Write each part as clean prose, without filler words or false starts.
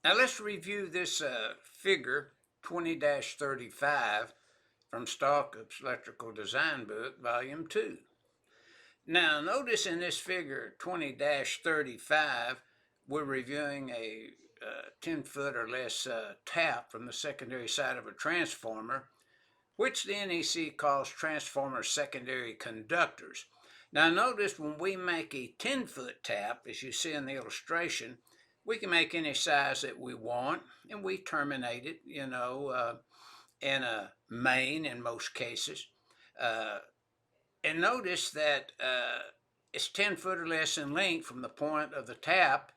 Now let's review this figure 20-35 from Stallcup's Electrical Design Book, Volume 2. Now notice in this figure 20-35, we're reviewing a 10-foot or less tap from the secondary side of a transformer, which the NEC calls transformer secondary conductors. Now notice when we make a 10-foot tap, as you see in the illustration, we can make any size that we want, and we terminate it, in a main in most cases. Uh, and notice that it's 10 foot or less in length from the point of the tap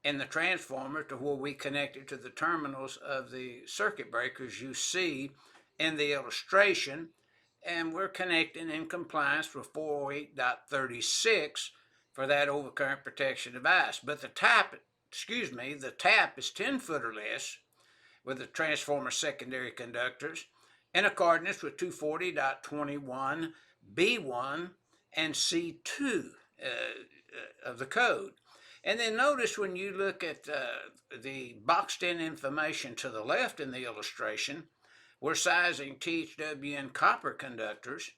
in the transformer to where we connect it to the terminals of the circuit breakers you see in the illustration. And we're connecting in compliance with 408.36 for that overcurrent protection device. But the tap is 10 foot or less with the transformer secondary conductors in accordance with 240.21B1 and C2 of the code. And then notice when you look at the boxed in information to the left in the illustration, we're sizing THWN copper conductors.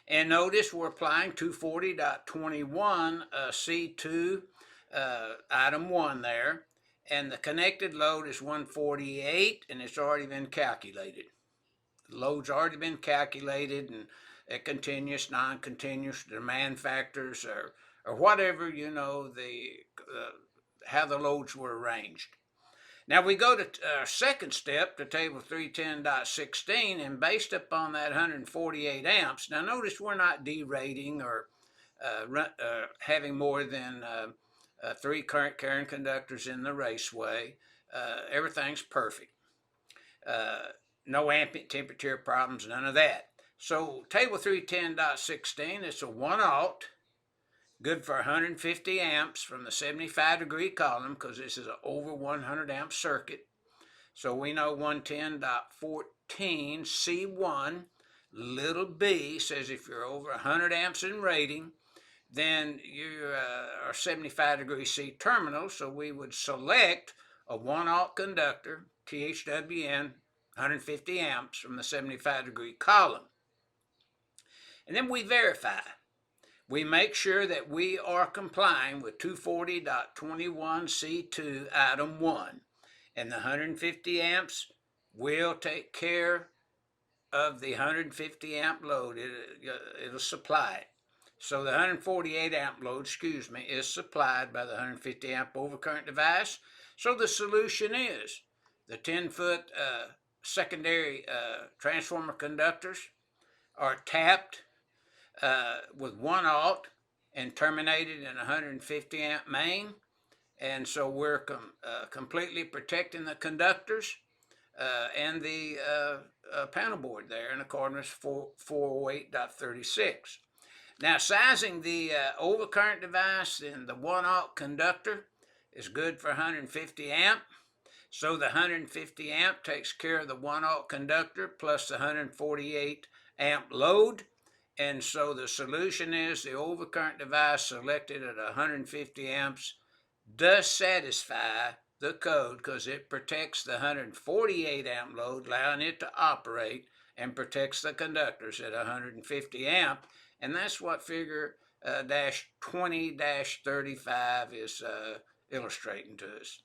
And notice we're applying 240.21 C2 item 1 there. And the connected load is 148, and it's already been calculated. The load's already been calculated, and continuous, non-continuous, demand factors, or whatever, how the loads were arranged. Now we go to our second step, to table 310.16, and based upon that 148 amps, now notice we're not derating or having more than 3 current carrying conductors in the raceway. Everything's perfect. No ambient temperature problems, none of that. So table 310.16, it's a 1 aught, good for 150 amps from the 75-degree column, because this is an over 100 amp circuit. So we know 110.14 C1 little b says if you're over 100 amps in rating, then you are 75-degree C terminal. So we would select a 1 aught conductor, THWN, 150 amps from the 75-degree column. And then we verify. We make sure that we are complying with 240.21C2 item 1. And the 150 amps will take care of the 150 amp load. It'll supply it. So the 148 amp load, is supplied by the 150 amp overcurrent device. So the solution is the 10-foot secondary transformer conductors are tapped with 1 aught and terminated in a 150 amp main. And so we're completely protecting the conductors and the panel board there in accordance with 408.36. Now, sizing the overcurrent device in the 1 aught conductor is good for 150 amp. So the 150 amp takes care of the 1 aught conductor plus the 148 amp load. And so the solution is the overcurrent device selected at 150 amps does satisfy the code, because it protects the 148 amp load, allowing it to operate, and protects the conductors at 150 amp. And that's what figure 20-35 is illustrating to us.